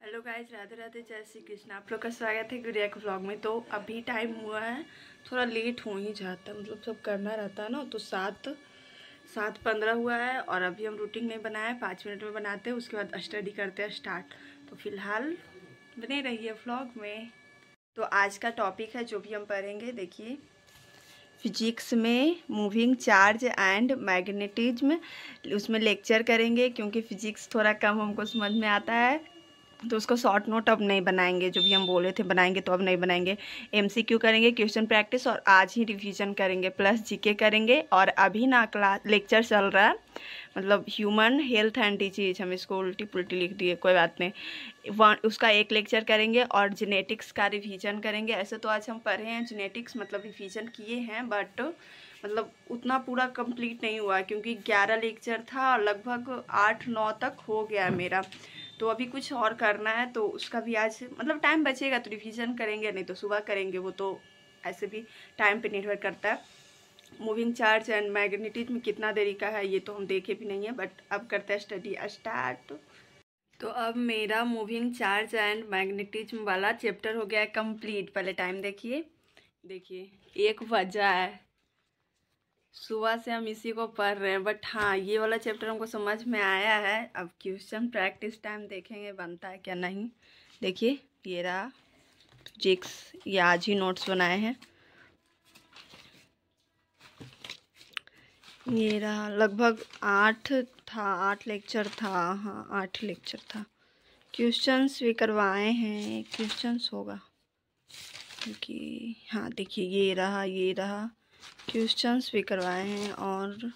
Hello guys, Radhe Radhe, जय श्री कृष्ण। आप लोग का स्वागत है गुड़िया के व्लॉग में। तो अभी टाइम हुआ है, थोड़ा लेट हो ही जाता है, मतलब सब करना रहता है ना। तो 7:15 हुआ है और अभी हम रूटीन नहीं बनाए, 5 मिनट में बनाते हैं, उसके बाद स्टडी करते हैं स्टार्ट। तो फिलहाल बने रहिए व्लॉग में। तो आज का टॉपिक है जो भी हम पढ़ेंगे, देखिए, फिजिक्स में मूविंग चार्ज एंड मैग्नेटिज्म। उसमें लेक्चर करेंगे क्योंकि फिजिक्स थोड़ा कम हमको समझ में आता है, तो उसको शॉर्ट नोट अब नहीं बनाएंगे। जो भी हम बोले थे बनाएंगे तो अब नहीं बनाएंगे। एमसीक्यू करेंगे, क्वेश्चन प्रैक्टिस, और आज ही रिवीजन करेंगे, प्लस जीके करेंगे। और अभी ना क्लास लेक्चर चल रहा है, मतलब ह्यूमन हेल्थ एंड डिजीज, हम इसको उल्टी पुल्टी लिख दिए, कोई बात नहीं। उसका एक लेक्चर करेंगे और जेनेटिक्स का रिवीजन करेंगे। ऐसे तो आज हम पढ़े हैं जेनेटिक्स, मतलब रिवीजन किए हैं, बट मतलब उतना पूरा कंप्लीट नहीं हुआ क्योंकि 11 लेक्चर था और लगभग 8-9 तक हो गया मेरा। तो अभी कुछ और करना है, तो उसका भी आज मतलब टाइम बचेगा तो रिवीजन करेंगे, नहीं तो सुबह करेंगे। वो तो ऐसे भी टाइम पे निर्भर करता है। मूविंग चार्ज एंड मैग्नेटिज्म में कितना देरी का है ये तो हम देखे भी नहीं है, बट अब करते हैं स्टडी स्टार्ट। तो अब मेरा मूविंग चार्ज एंड मैग्नेटिज्म वाला चैप्टर हो गया है कंप्लीट। पहले टाइम देखिए, 1 बजा है, सुबह से हम इसी को पढ़ रहे हैं। बट हाँ, ये वाला चैप्टर हमको समझ में आया है। अब क्वेश्चन प्रैक्टिस टाइम देखेंगे बनता है क्या नहीं। देखिए, ये रहा फिजिक्स, ये आज ही नोट्स बनाए हैं। ये रहा, लगभग 8 लेक्चर था। हाँ, 8 लेक्चर था। क्वेश्चंस भी करवाए हैं, क्वेश्चंस होगा क्योंकि हाँ देखिए, ये रहा क्वेश्चंस भी करवाए हैं। और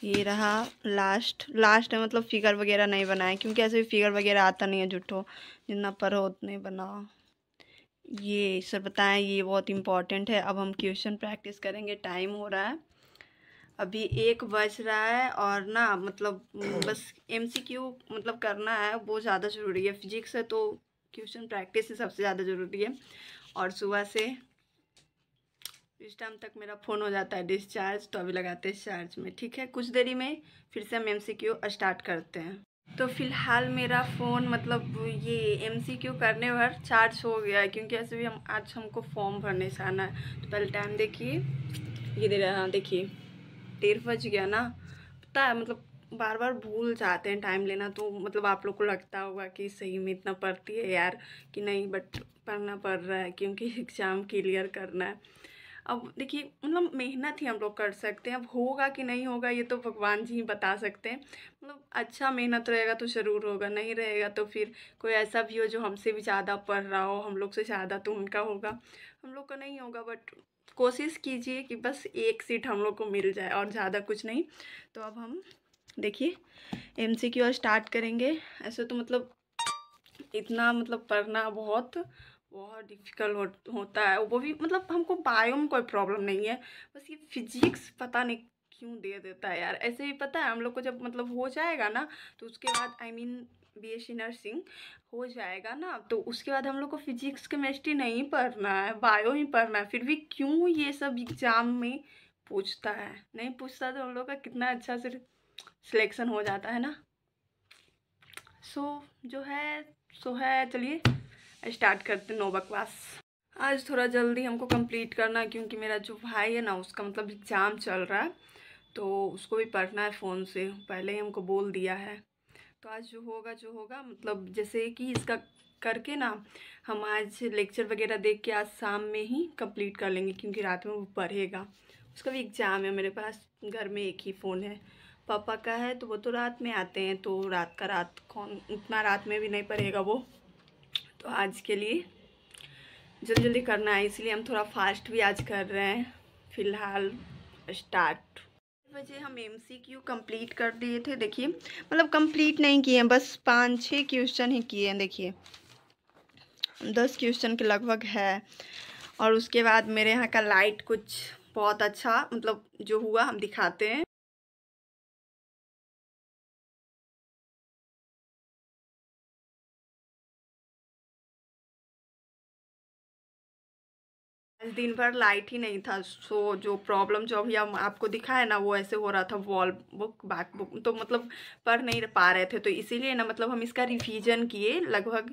ये रहा लास्ट है, मतलब फिगर वगैरह नहीं बनाए क्योंकि ऐसे भी फिगर वगैरह आता नहीं है, जुट्ठो जितना पढ़ो उतने बनाओ। ये सर बताएं, ये बहुत इम्पॉर्टेंट है। अब हम क्वेश्चन प्रैक्टिस करेंगे, टाइम हो रहा है, अभी 1 बज रहा है। और ना मतलब बस एमसीक्यू मतलब करना है, वो ज़्यादा ज़रूरी है। फिजिक्स है तो क्वेश्चन प्रैक्टिस ही सबसे ज़्यादा ज़रूरी है। और सुबह से इस टाइम तक मेरा फ़ोन हो जाता है डिस्चार्ज, तो अभी लगाते हैं चार्ज में। ठीक है, कुछ देरी में फिर से हम एमसीक्यू स्टार्ट करते हैं। तो फ़िलहाल मेरा फ़ोन मतलब ये एमसीक्यू करने भर चार्ज हो गया है क्योंकि ऐसे भी आज हमको फॉर्म भरने से आना है। तो पहले टाइम देखिए, ये दे रहा, देखिए 1:30 बज गया ना। पता है, मतलब बार बार भूल जाते हैं टाइम लेना। तो मतलब आप लोग को लगता होगा कि सही में इतना पढ़ती है यार कि नहीं, बट पढ़ना पड़ रहा है क्योंकि एग्ज़ाम क्लियर करना है। अब देखिए, मतलब मेहनत ही हम लोग कर सकते हैं, अब होगा कि नहीं होगा ये तो भगवान जी ही बता सकते हैं। मतलब अच्छा मेहनत रहेगा तो ज़रूर होगा, नहीं रहेगा तो फिर कोई ऐसा भी हो जो हमसे भी ज़्यादा पढ़ रहा हो, हम लोग से ज़्यादा, तो उनका होगा, हम लोग का नहीं होगा। बट कोशिश कीजिए कि बस एक सीट हम लोग को मिल जाए और ज़्यादा कुछ नहीं। तो अब हम देखिए एमसीक्यू स्टार्ट करेंगे। ऐसे तो मतलब इतना मतलब पढ़ना बहुत बहुत डिफ़िकल्ट होता है, वो भी मतलब हमको बायो में कोई प्रॉब्लम नहीं है, बस ये फिजिक्स पता नहीं क्यों दे देता है यार। ऐसे भी पता है हम लोग को जब मतलब हो जाएगा ना, तो उसके बाद आई मीन बीएससी नर्सिंग हो जाएगा ना, तो उसके बाद हम लोग को फिजिक्स केमिस्ट्री नहीं पढ़ना है, बायो ही पढ़ना है। फिर भी क्यों ये सब एग्जाम में पूछता है, नहीं पूछता तो हम लोग का कितना अच्छा से सिलेक्शन हो जाता है ना। सो जो है सो है, चलिए स्टार्ट करते हैं, नो बकवास। आज थोड़ा जल्दी हमको कंप्लीट करना है क्योंकि मेरा जो भाई है ना, उसका मतलब एग्ज़ाम चल रहा है, तो उसको भी पढ़ना है फ़ोन से, पहले ही हमको बोल दिया है। तो आज जो होगा मतलब जैसे कि इसका करके ना, हम आज लेक्चर वगैरह देख के आज शाम में ही कंप्लीट कर लेंगे क्योंकि रात में वो पढ़ेगा। उसका भी एग्ज़ाम है। मेरे पास घर में एक ही फ़ोन है, पापा का है, तो वो तो रात में आते हैं, तो रात कौन उतना रात में भी नहीं पढ़ेगा वो। तो आज के लिए जल्दी जल्दी करना है, इसलिए हम थोड़ा फास्ट भी आज कर रहे हैं। फ़िलहाल स्टार्ट। बजे हम एमसीक्यू कंप्लीट कर दिए थे। देखिए, मतलब कंप्लीट नहीं किए हैं, बस 5-6 क्वेश्चन ही किए हैं। देखिए 10 क्वेश्चन के लगभग है। और उसके बाद मेरे यहाँ का लाइट कुछ बहुत अच्छा मतलब जो हुआ हम दिखाते हैं। आज दिन भर लाइट ही नहीं था, सो जो प्रॉब्लम जो अभी हम आपको दिखा है ना, वो ऐसे हो रहा था। वॉल बुक बैक बुक तो मतलब पढ़ नहीं पा रहे थे, तो इसीलिए ना मतलब हम इसका रिवीजन किए लगभग।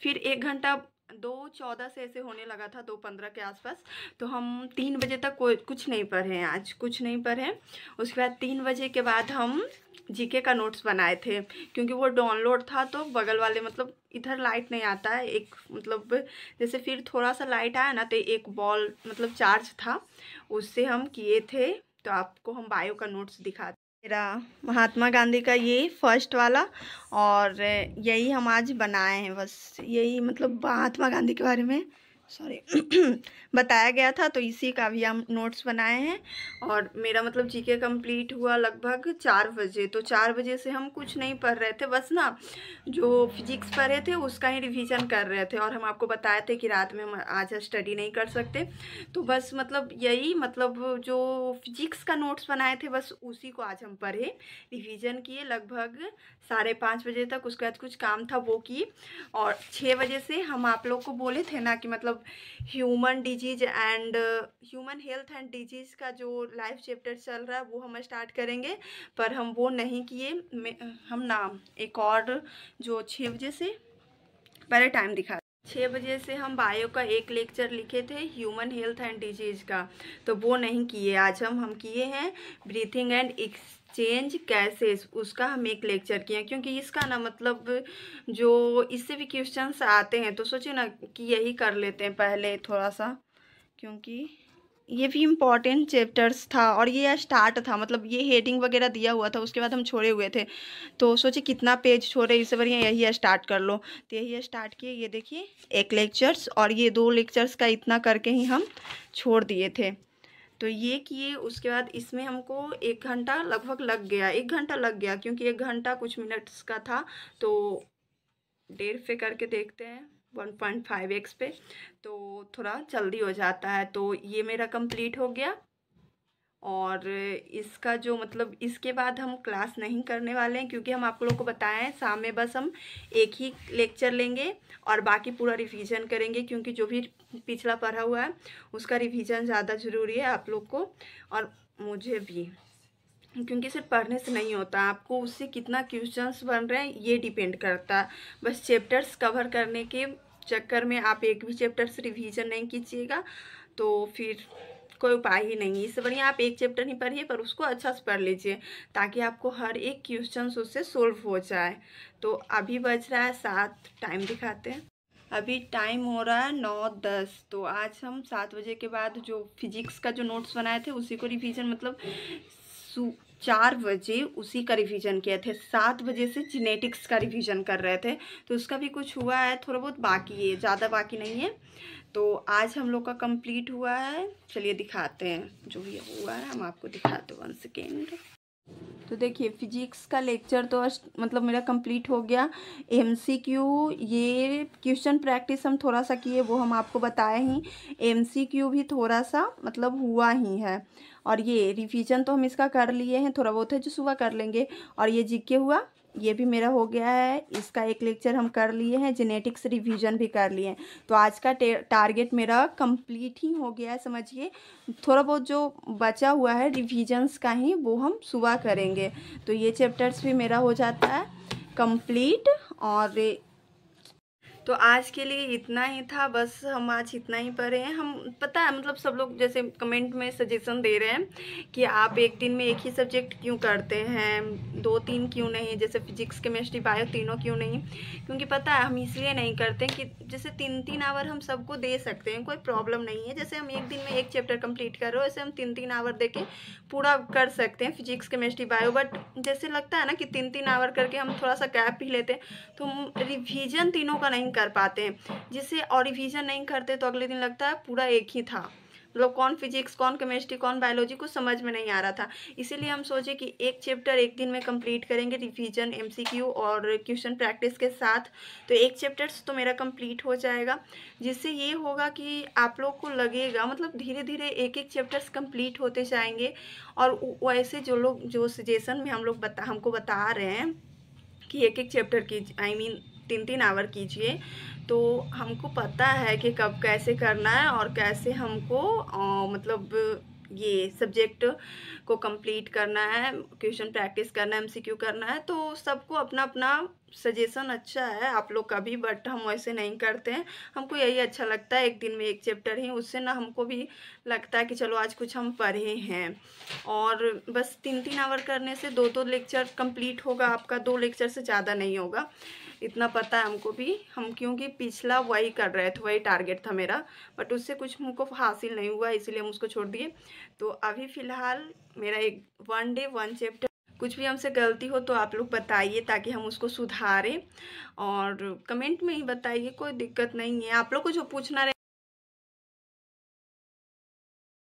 फिर 1 घंटा 2:14 से ऐसे होने लगा था, 2:15 के आसपास। तो हम 3 बजे तक कोई कुछ नहीं पढ़े हैं, आज कुछ नहीं पढ़े। उसके बाद 3 बजे के बाद हम जीके का नोट्स बनाए थे, क्योंकि वो डाउनलोड था। तो बगल वाले मतलब इधर लाइट नहीं आता है, एक मतलब जैसे फिर थोड़ा सा लाइट आया ना, तो एक बॉल मतलब चार्ज था, उससे हम किए थे। तो आपको हम बायो का नोट्स दिखाते। मेरा महात्मा गांधी का ये फर्स्ट वाला, और यही हम आज बनाए हैं। बस यही मतलब महात्मा गांधी के बारे में सॉरी बताया गया था, तो इसी का भी हम नोट्स बनाए हैं। और मेरा मतलब जीके कंप्लीट हुआ लगभग 4 बजे। तो 4 बजे से हम कुछ नहीं पढ़ रहे थे, बस ना जो फिजिक्स पढ़े थे उसका ही रिवीजन कर रहे थे। और हम आपको बताए थे कि रात में हम आज स्टडी नहीं कर सकते, तो बस मतलब यही मतलब जो फिजिक्स का नोट्स बनाए थे बस उसी को आज हम पढ़े, रिवीजन किए लगभग 5:30 बजे तक। उसके बाद कुछ काम था वो किए। और 6 बजे से हम आप लोग को बोले थे ना कि मतलब human disease and human health and disease का जो लाइव चैप्टर चल रहा है वो हम स्टार्ट करेंगे, पर हम वो नहीं किए। हम ना एक और जो 6 बजे से पहले टाइम दिखा, 6 बजे से हम बायो का एक लेक्चर लिखे थे ह्यूमन हेल्थ एंड डिजीज़ का, तो वो नहीं किए आज हम किए हैं ब्रीथिंग एंड एक्सचेंज कैसेस, उसका हम एक लेक्चर किए हैं। क्योंकि इसका ना मतलब जो इससे भी क्वेश्चंस आते हैं, तो सोचिए ना कि यही कर लेते हैं पहले थोड़ा सा, क्योंकि ये भी इम्पॉर्टेंट चैप्टर्स था। और ये स्टार्ट था, मतलब ये हेडिंग वगैरह दिया हुआ था, उसके बाद हम छोड़े हुए थे। तो सोचे कितना पेज छोड़े, इससे बढ़िया यही स्टार्ट कर लो। तो यही स्टार्ट किए। ये देखिए एक लेक्चर्स, और ये 2 लेक्चर्स का इतना करके ही हम छोड़ दिए थे। तो ये किए। उसके बाद इसमें हमको 1 घंटा लगभग लग गया, 1 घंटा लग गया, क्योंकि 1 घंटा कुछ मिनट्स का था। तो 1.5 पे करके देखते हैं, 1.5x पे, तो थोड़ा जल्दी हो जाता है। तो ये मेरा कंप्लीट हो गया। और इसका जो मतलब इसके बाद हम क्लास नहीं करने वाले हैं, क्योंकि हम आप लोगों को बताएं शाम में बस हम एक ही लेक्चर लेंगे और बाकी पूरा रिवीजन करेंगे। क्योंकि जो भी पिछला पढ़ा हुआ है उसका रिवीजन ज़्यादा ज़रूरी है आप लोग को और मुझे भी, क्योंकि सिर्फ पढ़ने से नहीं होता, आपको उससे कितना क्वेश्चंस बन रहे हैं ये डिपेंड करता है। बस चैप्टर्स कवर करने के चक्कर में आप एक भी चैप्टर से रिवीजन नहीं कीजिएगा तो फिर कोई उपाय ही नहीं है। इससे बढ़िया आप एक चैप्टर नहीं पढ़िए, पर उसको अच्छा से पढ़ लीजिए, ताकि आपको हर एक क्वेश्चन उससे सोल्व हो जाए। तो अभी बज रहा है 7, टाइम दिखाते हैं। अभी टाइम हो रहा है 9:10। तो आज हम 7 बजे के बाद जो फिजिक्स का जो नोट्स बनाए थे उसी को रिवीजन मतलब 4 बजे उसी का रिवीजन किए थे। 7 बजे से जेनेटिक्स का रिवीजन कर रहे थे, तो उसका भी कुछ हुआ है, थोड़ा बहुत बाकी है, ज़्यादा बाकी नहीं है। तो आज हम लोग का कंप्लीट हुआ है। चलिए दिखाते हैं जो भी हुआ है, हम आपको दिखाते हैं 1 सेकेंड। तो देखिए फिजिक्स का लेक्चर तो मतलब मेरा कंप्लीट हो गया। एमसीक्यू ये क्वेश्चन प्रैक्टिस हम थोड़ा सा किए, वो हम आपको बताए ही। एमसीक्यू भी थोड़ा सा मतलब हुआ ही है। और ये रिवीजन तो हम इसका कर लिए हैं, थोड़ा बहुत है जो सुबह कर लेंगे। और ये जीके हुआ, ये भी मेरा हो गया है। इसका एक लेक्चर हम कर लिए हैं, जेनेटिक्स रिवीजन भी कर लिए हैं। तो आज का टारगेट मेरा कंप्लीट ही हो गया है, समझिए। थोड़ा बहुत जो बचा हुआ है रिवीजन्स का ही, वो हम सुबह करेंगे। तो ये चैप्टर्स भी मेरा हो जाता है कंप्लीट। और तो आज के लिए इतना ही था, बस हम आज इतना ही पढ़े हैं। हम पता है मतलब सब लोग जैसे कमेंट में सजेशन दे रहे हैं कि आप एक दिन में एक ही सब्जेक्ट क्यों करते हैं, 2-3 क्यों नहीं, जैसे फिजिक्स केमिस्ट्री बायो तीनों क्यों नहीं। क्योंकि पता है हम इसलिए नहीं करते कि जैसे 3-3 आवर हम सबको दे सकते हैं, कोई प्रॉब्लम नहीं है। जैसे हम एक दिन में एक चैप्टर कंप्लीट कर रहे हो, वैसे हम 3-3 आवर दे के पूरा कर सकते हैं फिजिक्स केमिस्ट्री बायो। बट जैसे लगता है ना कि 3-3 आवर करके हम थोड़ा सा गैप भी लेते हैं, तो हम रिवीजन तीनों का नहीं कर पाते हैं। जिससे और रिवीजन नहीं करते तो अगले दिन लगता है पूरा एक ही था, मतलब कौन फिजिक्स कौन केमिस्ट्री कौन बायोलॉजी कुछ समझ में नहीं आ रहा था। इसीलिए हम सोचे कि एक चैप्टर एक दिन में कंप्लीट करेंगे, रिवीजन एमसीक्यू और क्वेश्चन प्रैक्टिस के साथ। तो एक चैप्टर तो मेरा कंप्लीट हो जाएगा, जिससे ये होगा कि आप लोग को लगेगा मतलब धीरे धीरे एक एक चैप्टर्स कंप्लीट होते जाएंगे। और वैसे जो लोग जो सजेशन में हम लोग हमको बता रहे हैं कि एक एक चैप्टर की 3-3 आवर कीजिए। तो हमको पता है कि कब कैसे करना है और कैसे हमको मतलब ये सब्जेक्ट को कंप्लीट करना है, क्वेश्चन प्रैक्टिस करना है, एमसीक्यू करना है। तो सबको अपना अपना सजेशन अच्छा है आप लोग का भी, बट हम वैसे नहीं करते हैं। हमको यही अच्छा लगता है, एक दिन में एक चैप्टर ही, उससे ना हमको भी लगता है कि चलो आज कुछ हम पढ़े हैं। और बस 3-3 आवर करने से 2-2 लेक्चर कंप्लीट होगा आपका, 2 लेक्चर से ज़्यादा नहीं होगा, इतना पता है हमको भी। हम क्योंकि पिछला वही कर रहे थे, वही टारगेट था मेरा, बट उससे कुछ हमको हासिल नहीं हुआ, इसीलिए हम उसको छोड़ दिए। तो अभी फ़िलहाल मेरा एक 1 डे 1 चैप्टर, कुछ भी हमसे गलती हो तो आप लोग बताइए ताकि हम उसको सुधारें, और कमेंट में ही बताइए, कोई दिक्कत नहीं है। आप लोग को जो पूछना रहे